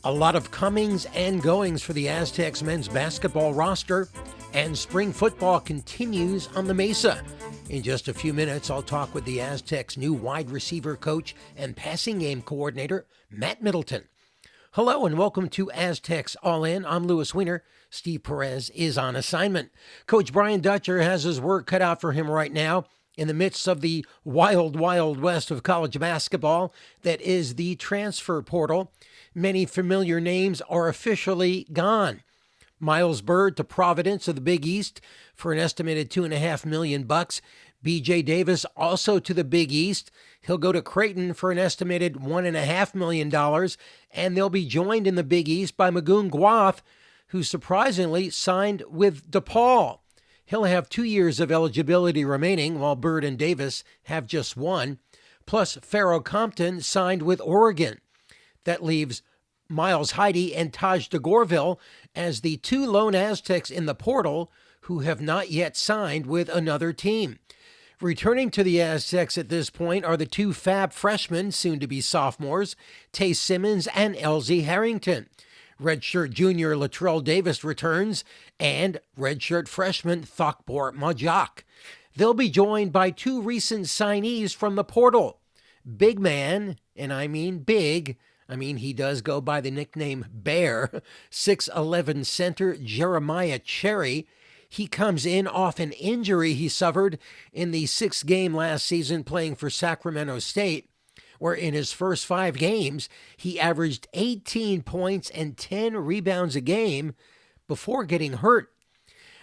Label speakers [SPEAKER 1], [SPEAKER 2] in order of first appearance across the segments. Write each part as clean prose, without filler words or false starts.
[SPEAKER 1] A lot of comings and goings for the Aztecs men's basketball roster, and spring football continues on the Mesa. In just a few minutes, I'll talk with the Aztecs' new wide receiver coach and passing game coordinator, Matt Middleton. Hello and welcome to Aztecs All In. I'm Louis Weiner. Steve Perez is on assignment. Coach Brian Dutcher has his work cut out for him right now in the midst of the wild, wild west of college basketball that is the transfer portal. Many familiar names are officially gone. Miles Byrd to Providence of the Big East for an estimated $2.5 million. B.J. Davis also to the Big East. He'll go to Creighton for an estimated $1.5 million, and they'll be joined in the Big East by Magoon Guath, who surprisingly signed with DePaul. He'll have 2 years of eligibility remaining, while Byrd and Davis have just one. Plus, Pharaoh Compton signed with Oregon. That leaves Miles Heide and Taj DeGorville as the two lone Aztecs in the portal who have not yet signed with another team. Returning to the Aztecs at this point are the two fab freshmen, soon to be sophomores, Tay Simmons and Elsie Harrington. Redshirt junior Latrell Davis returns, and redshirt freshman Thakbor Majak. They'll be joined by two recent signees from the portal. Big man, and I mean big, he does go by the nickname Bear, 6'11" center Jeremiah Cherry. He comes in off an injury he suffered in the 6th game last season playing for Sacramento State, where in his first 5 games, he averaged 18 points and 10 rebounds a game before getting hurt.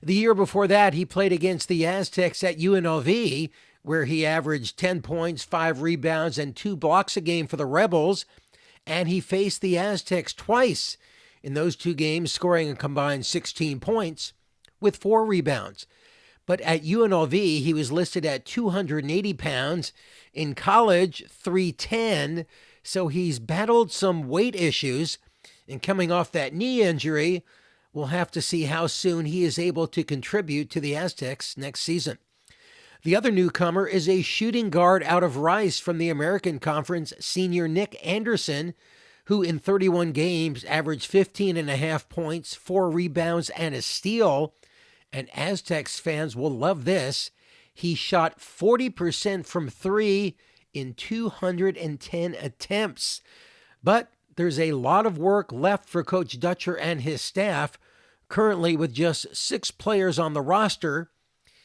[SPEAKER 1] The year before that, he played against the Aztecs at UNLV, where he averaged 10 points, 5 rebounds, and 2 blocks a game for the Rebels. And he faced the Aztecs twice in those 2 games, scoring a combined 16 points with 4 rebounds. But at UNLV, he was listed at 280 pounds. In college, 310. So he's battled some weight issues. And coming off that knee injury, we'll have to see how soon he is able to contribute to the Aztecs next season. The other newcomer is a shooting guard out of Rice from the American Conference, senior Nick Anderson, who in 31 games averaged 15.5 points, 4 rebounds, and a steal. And Aztecs fans will love this. He shot 40% from 3 in 210 attempts. But there's a lot of work left for Coach Dutcher and his staff. Currently, with just 6 players on the roster,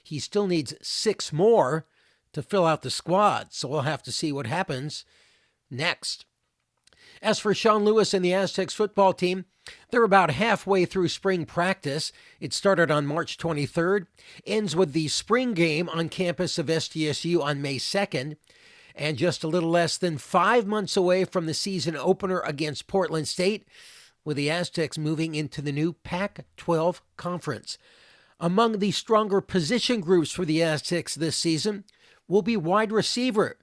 [SPEAKER 1] he still needs 6 more to fill out the squad, so we'll have to see what happens next. As for Sean Lewis and the Aztecs football team, they're about halfway through spring practice. It started on March 23rd, ends with the spring game on campus of SDSU on May 2nd, and just a little less than 5 months away from the season opener against Portland State, with the Aztecs moving into the new Pac-12 conference. Among the stronger position groups for the Aztecs this season will be wide receiver,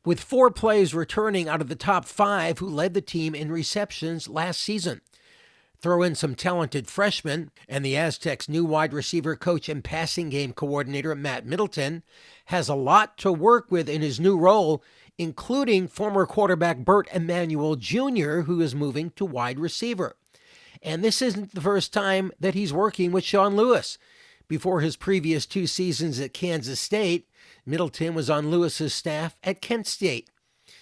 [SPEAKER 1] with 4 plays returning out of the top 5 who led the team in receptions last season. Throw in some talented freshmen, and the Aztecs' new wide receiver coach and passing game coordinator, Matt Middleton, has a lot to work with in his new role, including former quarterback Bert Emanuel Jr., who is moving to wide receiver. And this isn't the first time that he's working with Sean Lewis. Before his previous 2 seasons at Kansas State, Middleton was on Lewis's staff at Kent State.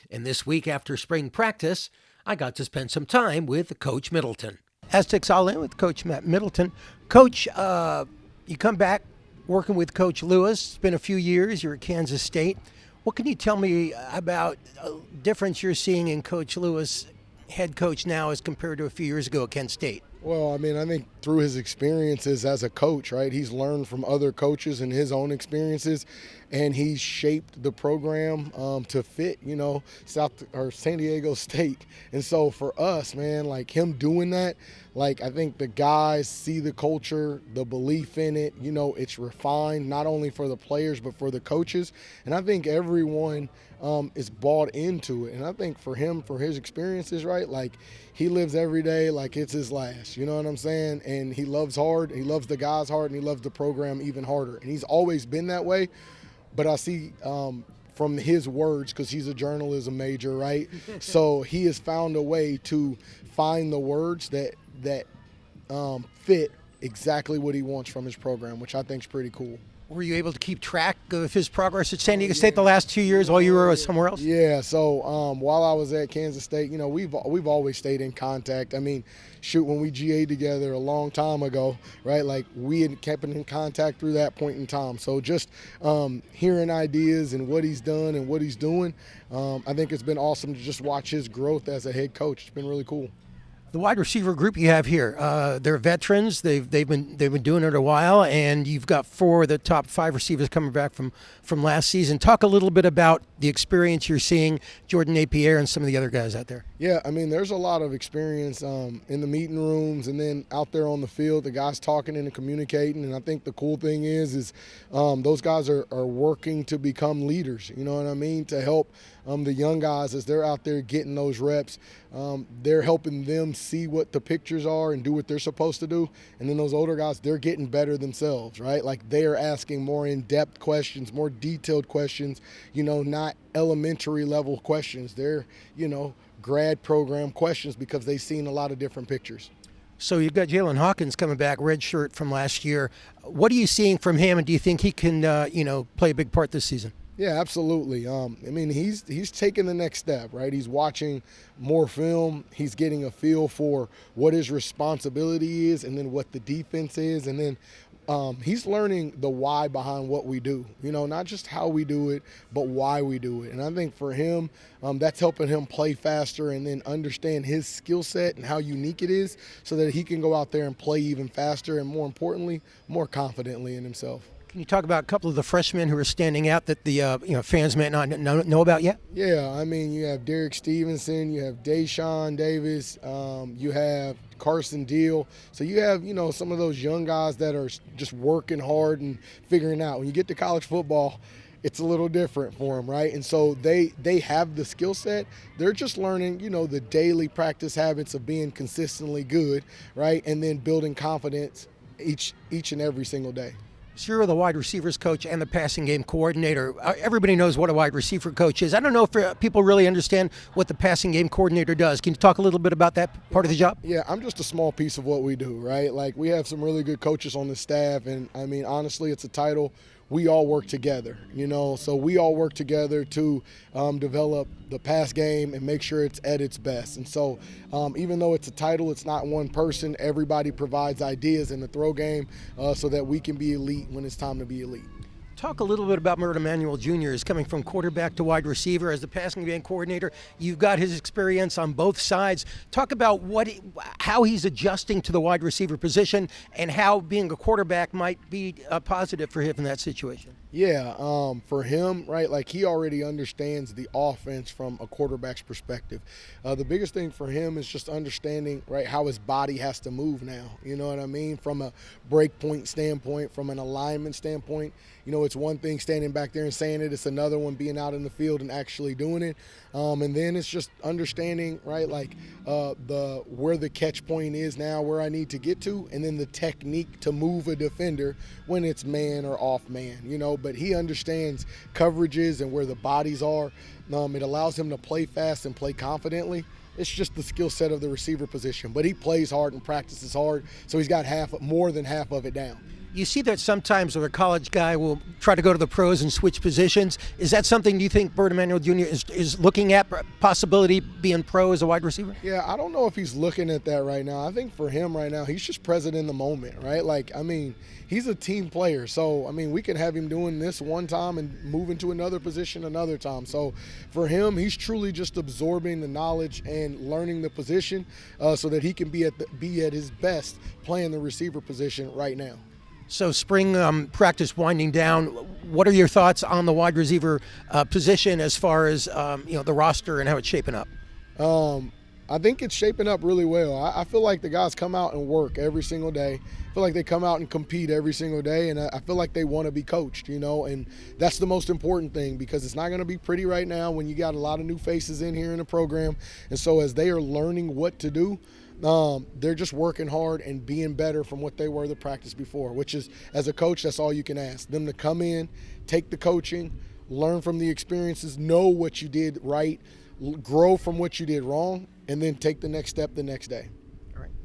[SPEAKER 1] And this week after spring practice, I got to spend some time with Coach Middleton. Aztecs All In with Coach Matt Middleton. Coach, you come back working with Coach Lewis. It's been a few years. You're at Kansas State. What can you tell me about a difference you're seeing in Coach Lewis, head coach now, as compared to a few years ago at Kent State?
[SPEAKER 2] Well, I think through his experiences as a coach, right, he's learned from other coaches and his own experiences, and he's shaped the program to fit, San Diego State. And so for us, man, like him doing that, like I think the guys see the culture, the belief in it, it's refined not only for the players but for the coaches. And I think everyone is bought into it. And I think for him, for his experiences, right, like he lives every day like it's his last, you know what I'm saying? And he loves hard, he loves the guys hard, and he loves the program even harder. And he's always been that way. but I see from his words, because he's a journalism major, right? So he has found a way to find the words that fit exactly what he wants from his program, which I think is pretty cool.
[SPEAKER 1] Were you able to keep track of his progress at San Diego State the last 2 years while you were somewhere else?
[SPEAKER 2] Yeah, so while I was at Kansas State, we've always stayed in contact. I mean, shoot, when we GA'd together a long time ago, right, like we had kept in contact through that point in time. So just hearing ideas and what he's done and what he's doing, I think it's been awesome to just watch his growth as a head coach. It's been really cool.
[SPEAKER 1] The wide receiver group you have here, they're veterans. They've been doing it a while, and you've got 4 of the top 5 receivers coming back from last season. Talk a little bit about the experience you're seeing, Jordan Napier and some of the other guys out there.
[SPEAKER 2] Yeah, I mean, there's a lot of experience in the meeting rooms and then out there on the field, the guys talking and communicating. And I think the cool thing is those guys are working to become leaders, you know what I mean, to help the young guys as they're out there getting those reps. They're helping them see what the pictures are and do what they're supposed to do. And then those older guys, they're getting better themselves, right? Like they are asking more in-depth questions, more detailed questions, not elementary level questions. They're, grad program questions because they've seen a lot of different pictures.
[SPEAKER 1] So you've got Jalen Hawkins coming back, redshirt from last year. What are you seeing from him, and do you think he can, play a big part this season?
[SPEAKER 2] Yeah, absolutely. I mean, he's taking the next step, right? He's watching more film. He's getting a feel for what his responsibility is and then what the defense is. And then he's learning the why behind what we do, not just how we do it, but why we do it. And I think for him, that's helping him play faster and then understand his skill set and how unique it is so that he can go out there and play even faster and, more importantly, more confidently in himself.
[SPEAKER 1] Can you talk about a couple of the freshmen who are standing out that the fans may not know about yet?
[SPEAKER 2] Yeah, I mean, you have Derek Stevenson, you have Deshaun Davis, you have Carson Deal. So you have, some of those young guys that are just working hard and figuring out. When you get to college football, it's a little different for them, right? And so they have the skill set. They're just learning, the daily practice habits of being consistently good, right? And then building confidence each and every single day.
[SPEAKER 1] So you're the wide receivers coach and the passing game coordinator. Everybody knows what a wide receiver coach is. I don't know if people really understand what the passing game coordinator does. Can you talk a little bit about that part of the job?
[SPEAKER 2] Yeah, I'm just a small piece of what we do, right? Like, we have some really good coaches on the staff, and I mean, honestly, it's a title. We all work together, so we all work together to develop the pass game and make sure it's at its best. And so even though it's a title, it's not one person. Everybody provides ideas in the throw game so that we can be elite when it's time to be elite.
[SPEAKER 1] Talk a little bit about Mert Emanuel Jr. Is coming from quarterback to wide receiver as the passing game coordinator. You've got his experience on both sides. Talk about how he's adjusting to the wide receiver position and how being a quarterback might be positive for him in that situation.
[SPEAKER 2] Yeah, for him, right, like he already understands the offense from a quarterback's perspective. The biggest thing for him is just understanding, right, how his body has to move now. You know what I mean? From a break point standpoint, from an alignment standpoint, it's one thing standing back there and saying it. It's another one being out in the field and actually doing it. And then it's just understanding, right, like where the catch point is now, where I need to get to, and then the technique to move a defender when it's man or off man, But he understands coverages and where the bodies are. It allows him to play fast and play confidently. It's just the skill set of the receiver position. But he plays hard and practices hard, so he's got more than half of it down.
[SPEAKER 1] You see that sometimes where a college guy will try to go to the pros and switch positions. Is that something, do you think Mert Emanuel Jr. is looking at, possibility being pro as a wide receiver?
[SPEAKER 2] Yeah, I don't know if he's looking at that right now. I think for him right now, he's just present in the moment, right? Like, I mean, he's a team player. So, I mean, we can have him doing this one time and move into another position another time. So, for him, he's truly just absorbing the knowledge and learning the position so that he can be at his best playing the receiver position right now.
[SPEAKER 1] So spring practice winding down. What are your thoughts on the wide receiver position as far as the roster and how it's shaping up?
[SPEAKER 2] I think it's shaping up really well. I feel like the guys come out and work every single day. I feel like they come out and compete every single day, and I feel like they want to be coached, and that's the most important thing because it's not going to be pretty right now when you got a lot of new faces in here in the program. And so as they are learning what to do, they're just working hard and being better from what they were the practice before, which is, as a coach, that's all you can ask. Them to come in, take the coaching, learn from the experiences, know what you did right, grow from what you did wrong, and then take the next step the next day.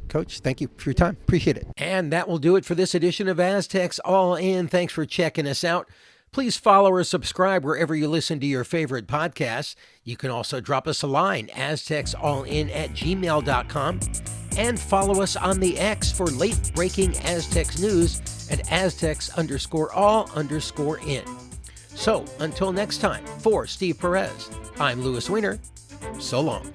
[SPEAKER 1] Coach, thank you for your time. Appreciate it. And that will do it for this edition of Aztecs All In. Thanks for checking us out. Please follow or subscribe wherever you listen to your favorite podcasts. You can also drop us a line, aztecsallin@gmail.com, and follow us on the X for late-breaking Aztecs news at Aztecs_all_in. So, until next time, for Steve Perez, I'm Louis Weiner. So long.